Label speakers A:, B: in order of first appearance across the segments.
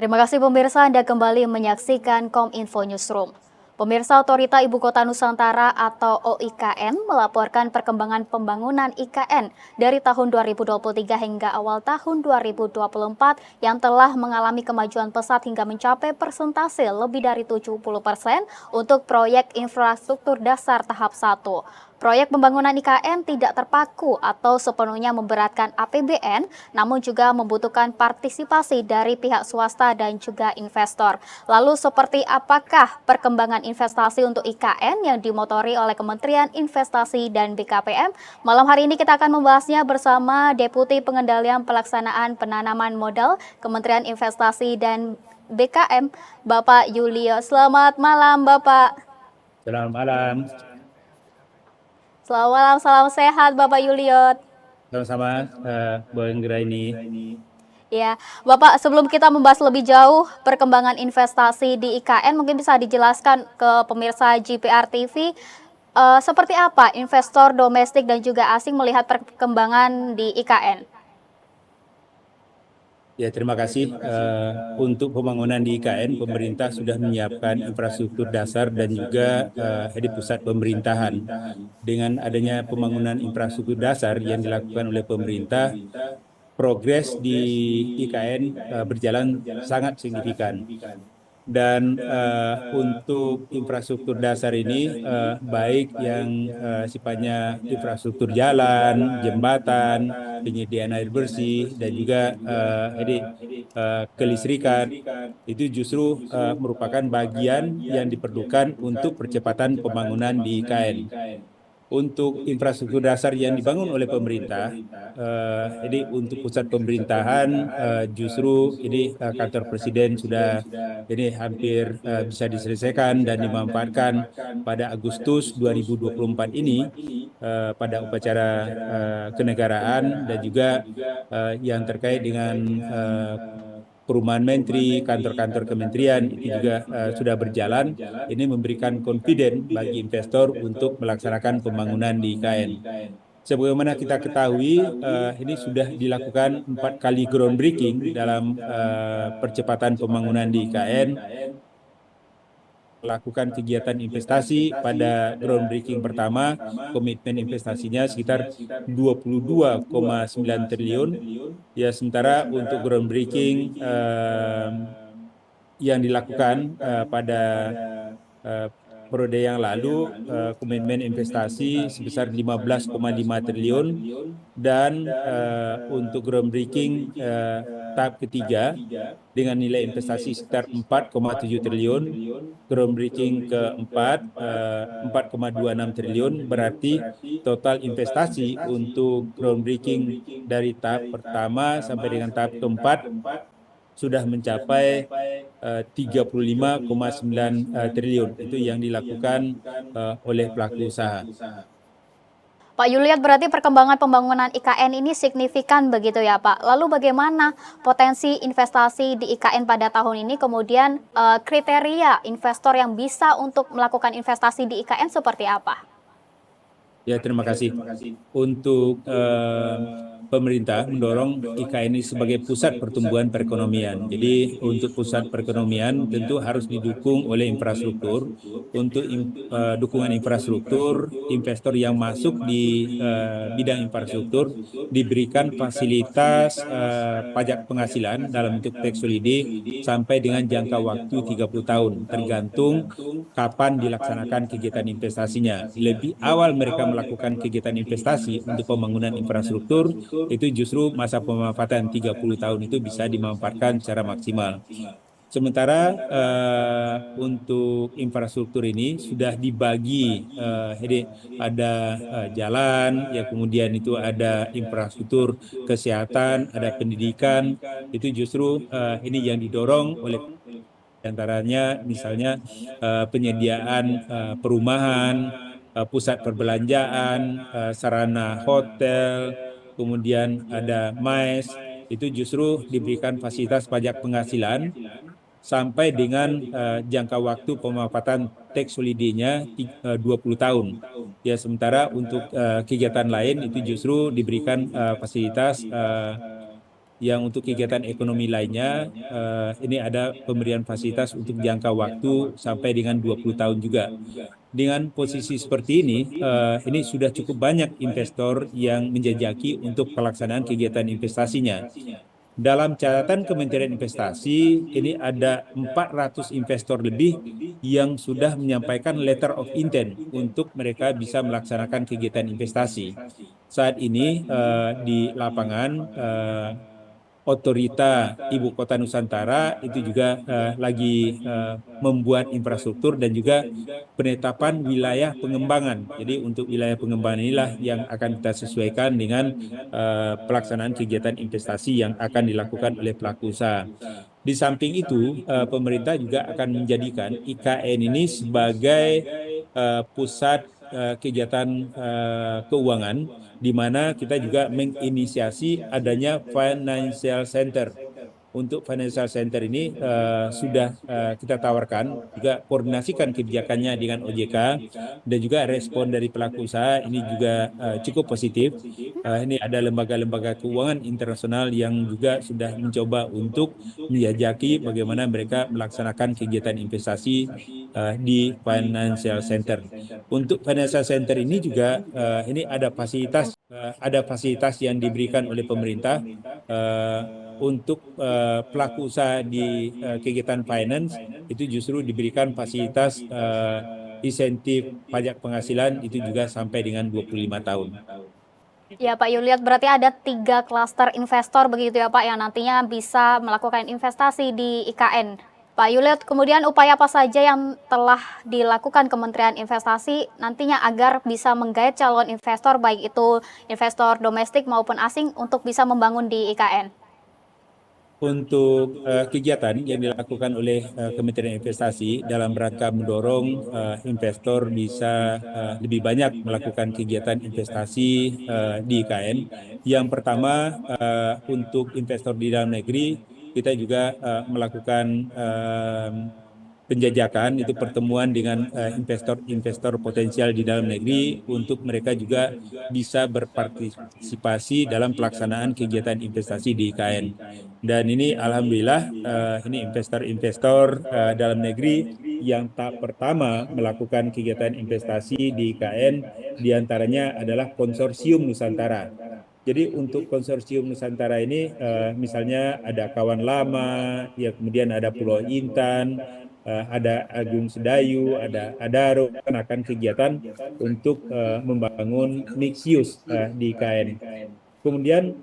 A: Terima kasih pemirsa, Anda kembali menyaksikan Kominfo Newsroom. Pemirsa, Otorita Ibu Kota Nusantara atau OIKN melaporkan perkembangan pembangunan IKN dari tahun 2023 hingga awal tahun 2024 yang telah mengalami kemajuan pesat hingga mencapai persentase lebih dari 70% untuk proyek infrastruktur dasar tahap 1. Proyek pembangunan IKN tidak terpaku atau sepenuhnya memberatkan APBN, namun juga membutuhkan partisipasi dari pihak swasta dan juga investor. Lalu seperti apakah perkembangan investasi untuk IKN yang dimotori oleh Kementerian Investasi dan BKPM? Malam hari ini kita akan membahasnya bersama Deputi Pengendalian Pelaksanaan Penanaman Modal Kementerian Investasi dan BKM, Bapak Yulio. Selamat malam, Bapak.
B: Selamat malam.
A: Selamat malam, salam sehat Bapak Yuliot.
B: Sama-sama, Bu Anggraini.
A: Ya, Bapak, sebelum kita membahas lebih jauh perkembangan investasi di IKN, mungkin bisa dijelaskan ke pemirsa GPR TV seperti apa investor domestik dan juga asing melihat perkembangan di IKN?
B: Ya, terima kasih. Untuk pembangunan di IKN, pemerintah sudah menyiapkan infrastruktur dasar dan juga di pusat pemerintahan. Dengan adanya pembangunan infrastruktur dasar yang dilakukan oleh pemerintah, progres di IKN berjalan sangat signifikan. Dan untuk infrastruktur dasar ini baik yang sifatnya infrastruktur jalan, jembatan, penyediaan air bersih dan juga kelistrikan itu justru merupakan bagian yang diperlukan untuk percepatan pembangunan di IKN. Untuk infrastruktur dasar yang dibangun oleh pemerintah, jadi untuk pusat pemerintahan justru ini kantor presiden sudah ini hampir bisa diselesaikan dan dimanfaatkan pada Agustus 2024 ini pada upacara kenegaraan dan juga yang terkait dengan perumahan menteri, kantor-kantor kementerian itu juga sudah berjalan. Ini memberikan confidence bagi investor untuk melaksanakan pembangunan di IKN. Sebagaimana kita ketahui, ini sudah dilakukan 4 kali groundbreaking dalam percepatan pembangunan di IKN. Melakukan kegiatan investasi pada groundbreaking pertama, komitmen investasinya sekitar 22,9 triliun. Ya, sementara untuk groundbreaking yang dilakukan pada periode yang lalu, komitmen investasi sebesar 15,5 triliun dan untuk groundbreaking tahap ketiga dengan nilai investasi sekitar 4,7 triliun, groundbreaking keempat 4,26 triliun, berarti total investasi untuk groundbreaking dari tahap pertama sampai dengan tahap keempat sudah mencapai 35,9 triliun. Itu yang dilakukan oleh pelaku usaha.
A: Pak Yuliat, berarti perkembangan pembangunan IKN ini signifikan begitu ya Pak. Lalu bagaimana potensi investasi di IKN pada tahun ini, kemudian kriteria investor yang bisa untuk melakukan investasi di IKN seperti apa?
B: Ya, terima kasih. Untuk pemerintah mendorong IKN ini sebagai pusat pertumbuhan perekonomian. Jadi untuk pusat perekonomian tentu harus didukung oleh infrastruktur. Untuk dukungan infrastruktur, investor yang masuk di bidang infrastruktur diberikan fasilitas pajak penghasilan dalam bentuk tax holiday sampai dengan jangka waktu 30 tahun, tergantung kapan dilaksanakan kegiatan investasinya. Lebih awal mereka melakukan kegiatan investasi untuk pembangunan infrastruktur, itu justru masa pemanfaatan 30 tahun itu bisa dimanfaatkan secara maksimal. Sementara untuk infrastruktur ini sudah dibagi, jadi ada jalan, ya kemudian itu ada infrastruktur kesehatan, ada pendidikan, itu justru ini yang didorong oleh antaranya misalnya penyediaan perumahan, pusat perbelanjaan, sarana hotel, kemudian ada MICE, itu justru diberikan fasilitas pajak penghasilan sampai dengan jangka waktu pemanfaatan tax holiday-nya 20 tahun. Ya, sementara untuk kegiatan lain itu justru diberikan fasilitas yang untuk kegiatan ekonomi lainnya ini ada pemberian fasilitas untuk jangka waktu sampai dengan 20 tahun juga. Dengan posisi seperti ini sudah cukup banyak investor yang menjajaki untuk pelaksanaan kegiatan investasinya. Dalam catatan Kementerian Investasi, ini ada 400 investor lebih yang sudah menyampaikan letter of intent untuk mereka bisa melaksanakan kegiatan investasi. Saat ini di lapangan Otorita Ibu Kota Nusantara itu juga lagi membuat infrastruktur dan juga penetapan wilayah pengembangan. Jadi untuk wilayah pengembangan inilah yang akan kita sesuaikan dengan pelaksanaan kegiatan investasi yang akan dilakukan oleh pelaku usaha. Di samping itu, pemerintah juga akan menjadikan IKN ini sebagai pusat kegiatan keuangan, di mana kita juga menginisiasi adanya financial center. Untuk financial center ini sudah kita tawarkan, juga koordinasikan kebijakannya dengan OJK, dan juga respon dari pelaku usaha ini juga cukup positif. Ini ada lembaga-lembaga keuangan internasional yang juga sudah mencoba untuk menjajaki bagaimana mereka melaksanakan kegiatan investasi di financial center. Untuk financial center ini juga ini ada fasilitas yang diberikan oleh pemerintah untuk pelaku usaha di kegiatan finance itu justru diberikan fasilitas insentif pajak penghasilan itu juga sampai dengan 25 tahun.
A: Ya Pak Yuliat, berarti ada 3 klaster investor begitu ya Pak yang nantinya bisa melakukan investasi di IKN. Pak Yuliat, kemudian upaya apa saja yang telah dilakukan Kementerian Investasi nantinya agar bisa menggait calon investor baik itu investor domestik maupun asing untuk bisa membangun di IKN?
B: Untuk kegiatan yang dilakukan oleh Kementerian Investasi dalam rangka mendorong investor bisa lebih banyak melakukan kegiatan investasi di IKN. Yang pertama, untuk investor di dalam negeri, kita juga melakukan penjajakan, itu pertemuan dengan investor-investor potensial di dalam negeri untuk mereka juga bisa berpartisipasi dalam pelaksanaan kegiatan investasi di IKN. Dan ini alhamdulillah ini investor-investor dalam negeri yang tak pertama melakukan kegiatan investasi di IKN diantaranya adalah Konsorsium Nusantara. Jadi untuk Konsorsium Nusantara ini misalnya ada Kawan Lama, ya kemudian ada Pulau Intan, ada Agung Sedayu, ada Adaro, akan kegiatan untuk membangun mixed use di IKN. Kemudian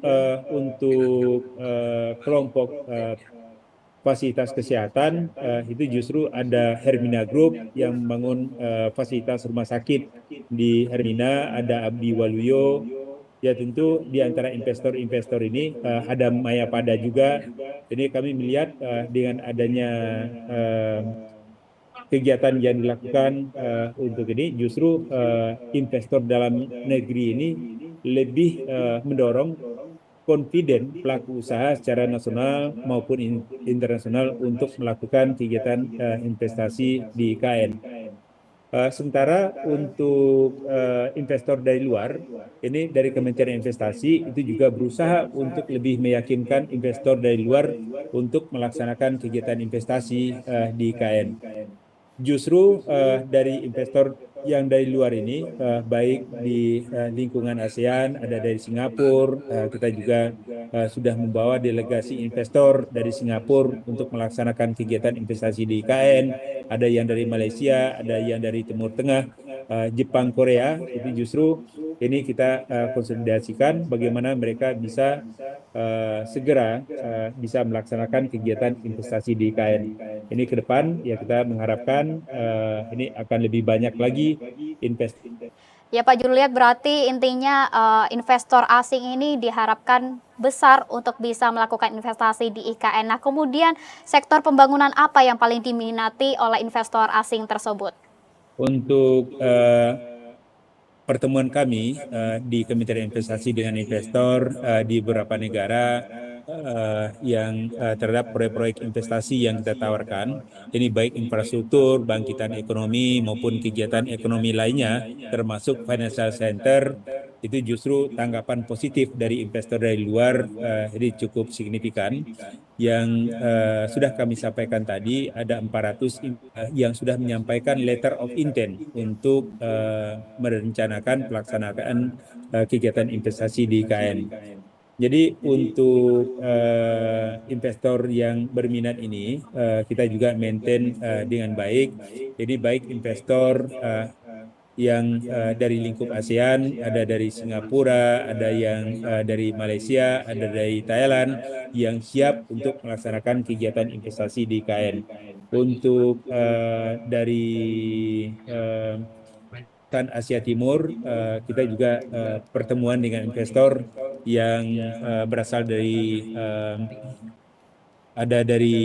B: untuk kelompok fasilitas kesehatan itu justru ada Hermina Group yang membangun fasilitas rumah sakit di Hermina, ada Abdi Waluyo. Ya tentu di antara investor-investor ini ada Mayapada juga. Jadi kami melihat dengan adanya kegiatan yang dilakukan untuk ini justru investor dalam negeri ini lebih mendorong confident pelaku usaha secara nasional maupun internasional untuk melakukan kegiatan investasi di IKN. Sementara untuk investor dari luar, ini dari Kementerian Investasi itu juga berusaha untuk lebih meyakinkan investor dari luar untuk melaksanakan kegiatan investasi di IKN. Justru dari investor yang dari luar ini, baik di lingkungan ASEAN, ada dari Singapura, kita juga sudah membawa delegasi investor dari Singapura untuk melaksanakan kegiatan investasi di IKN, ada yang dari Malaysia, ada yang dari Timur Tengah, Jepang, Korea, itu justru ini kita konsolidasikan bagaimana mereka bisa segera bisa melaksanakan kegiatan investasi di IKN. Ini ke depan ya kita mengharapkan ini akan lebih banyak lagi investasi.
A: Ya Pak Juliet, berarti intinya investor asing ini diharapkan besar untuk bisa melakukan investasi di IKN. Nah, kemudian sektor pembangunan apa yang paling diminati oleh investor asing tersebut?
B: Untuk pertemuan kami di Kementerian Investasi dengan investor di beberapa negara yang terhadap proyek-proyek investasi yang kita tawarkan, ini baik infrastruktur, bangkitan ekonomi maupun kegiatan ekonomi lainnya, termasuk financial center, itu justru tanggapan positif dari investor dari luar ini cukup signifikan. Yang sudah kami sampaikan tadi, ada 400 yang sudah menyampaikan letter of intent untuk merencanakan pelaksanaan kegiatan investasi di IKN. Jadi untuk investor yang berminat ini kita juga maintain dengan baik. Jadi baik investor yang dari lingkup ASEAN, ada dari Singapura, ada yang dari Malaysia, ada dari Thailand yang siap untuk melaksanakan kegiatan investasi di IKN. Untuk dari Tan Asia Timur, kita juga pertemuan dengan investor yang berasal dari ada dari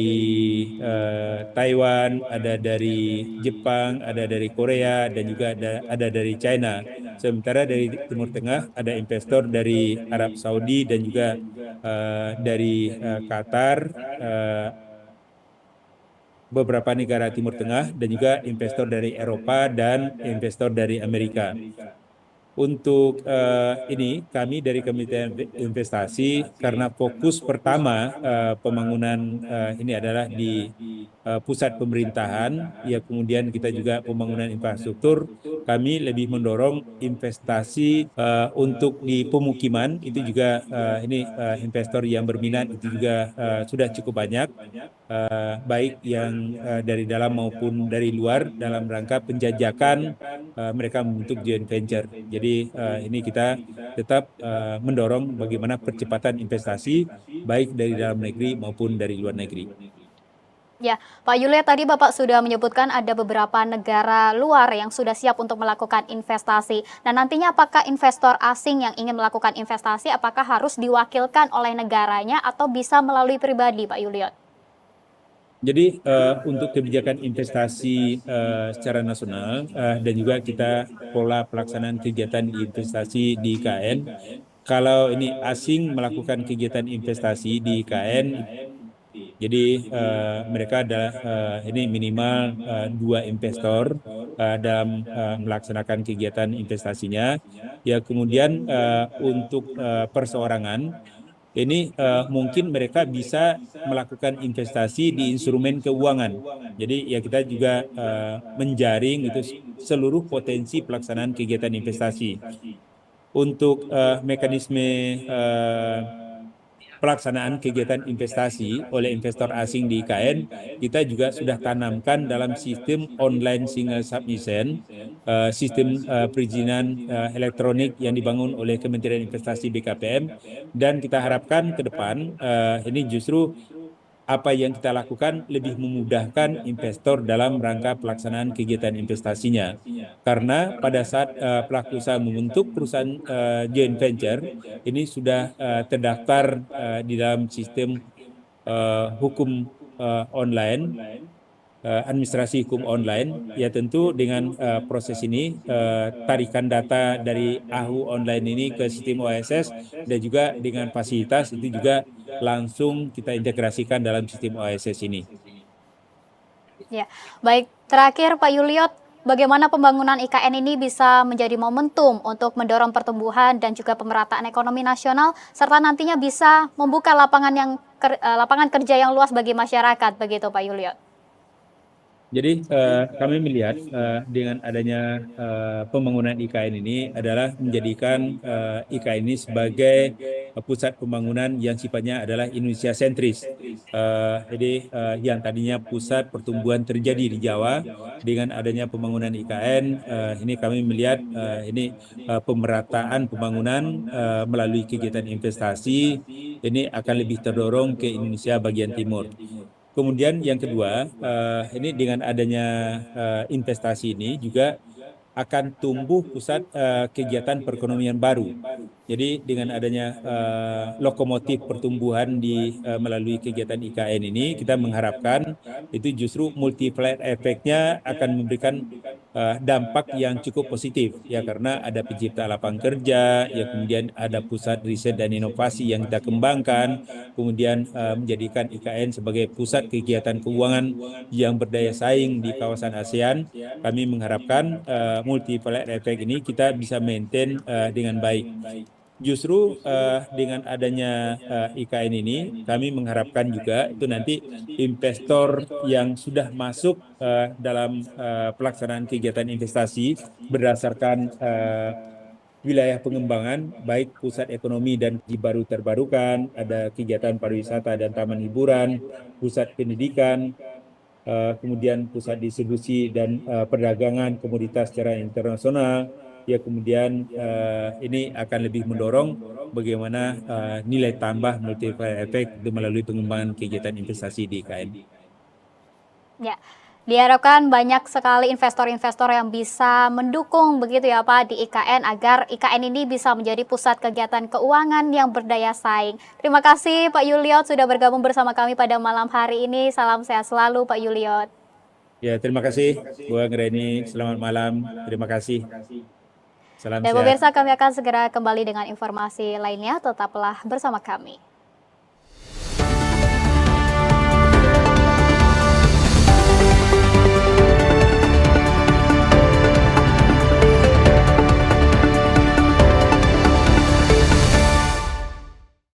B: Taiwan, ada dari Jepang, ada dari Korea, dan juga ada dari China. Sementara dari Timur Tengah ada investor dari Arab Saudi dan juga dari Qatar, beberapa negara Timur Tengah, dan juga investor dari Eropa dan investor dari Amerika. Untuk ini kami dari Kementerian Investasi, karena fokus pertama pembangunan ini adalah di pusat pemerintahan, ya kemudian kita juga pembangunan infrastruktur, kami lebih mendorong investasi untuk di pemukiman, itu juga ini investor yang berminat itu juga sudah cukup banyak. Baik yang dari dalam maupun dari luar dalam rangka penjajakan mereka membentuk joint venture. Jadi ini kita tetap mendorong bagaimana percepatan investasi baik dari dalam negeri maupun dari luar negeri.
A: Ya, Pak Yulia, tadi Bapak sudah menyebutkan ada beberapa negara luar yang sudah siap untuk melakukan investasi. Nah, nantinya apakah investor asing yang ingin melakukan investasi, apakah harus diwakilkan oleh negaranya atau bisa melalui pribadi, Pak Yuliot?
B: Jadi untuk kebijakan investasi secara nasional dan juga kita pola pelaksanaan kegiatan investasi di IKN, kalau ini asing melakukan kegiatan investasi di IKN, jadi mereka adalah ini minimal 2 investor dalam melaksanakan kegiatan investasinya. Ya kemudian untuk perseorangan ini mungkin mereka bisa melakukan investasi di instrumen keuangan. Jadi ya kita juga menjaring itu seluruh potensi pelaksanaan kegiatan investasi. Untuk mekanisme pelaksanaan kegiatan investasi oleh investor asing di IKN, kita juga sudah tanamkan dalam sistem online single submission, sistem perizinan elektronik yang dibangun oleh Kementerian Investasi BKPM, dan kita harapkan ke depan ini justru apa yang kita lakukan lebih memudahkan investor dalam rangka pelaksanaan kegiatan investasinya. Karena pada saat pelaku usaha membentuk perusahaan joint venture, ini sudah terdaftar di dalam sistem hukum online, administrasi hukum online, ya tentu dengan proses ini tarikan data dari AHU online ini ke sistem OSS dan juga dengan fasilitas itu juga langsung kita integrasikan dalam sistem OSS ini.
A: Ya, baik. Terakhir Pak Yuliot, bagaimana pembangunan IKN ini bisa menjadi momentum untuk mendorong pertumbuhan dan juga pemerataan ekonomi nasional, serta nantinya bisa membuka lapangan kerja yang luas bagi masyarakat, begitu Pak Yuliot?
B: Jadi kami melihat dengan adanya pembangunan IKN ini adalah menjadikan IKN ini sebagai pusat pembangunan yang sifatnya adalah Indonesia sentris. Jadi yang tadinya pusat pertumbuhan terjadi di Jawa, dengan adanya pembangunan IKN ini kami melihat ini pemerataan pembangunan melalui kegiatan investasi ini akan lebih terdorong ke Indonesia bagian timur. Kemudian yang kedua, ini dengan adanya investasi ini juga akan tumbuh pusat kegiatan perekonomian baru. Jadi dengan adanya lokomotif pertumbuhan melalui kegiatan IKN ini, kita mengharapkan itu justru multiplier efeknya akan memberikan dampak yang cukup positif ya, karena ada pencipta lapangan kerja, ya kemudian ada pusat riset dan inovasi yang kita kembangkan, kemudian menjadikan IKN sebagai pusat kegiatan keuangan yang berdaya saing di kawasan ASEAN. Kami mengharapkan multiplier effect ini kita bisa maintain dengan baik. Justru dengan adanya IKN ini, kami mengharapkan juga itu nanti investor yang sudah masuk dalam pelaksanaan kegiatan investasi berdasarkan wilayah pengembangan, baik pusat ekonomi dan energi baru terbarukan, ada kegiatan pariwisata dan taman hiburan, pusat pendidikan, kemudian pusat distribusi dan perdagangan komoditas secara internasional. Ya kemudian ini akan lebih mendorong bagaimana nilai tambah multiplier effect melalui pengembangan kegiatan investasi di IKN.
A: Ya, diharapkan banyak sekali investor-investor yang bisa mendukung begitu ya Pak di IKN agar IKN ini bisa menjadi pusat kegiatan keuangan yang berdaya saing. Terima kasih Pak Yuliot sudah bergabung bersama kami pada malam hari ini. Salam sehat selalu Pak Yuliot.
B: Ya, terima kasih Bu Anggreni. Selamat malam. Terima kasih. Salam
A: Dan
B: sehat.
A: pemirsa, kami akan segera kembali dengan informasi lainnya. Tetaplah bersama kami.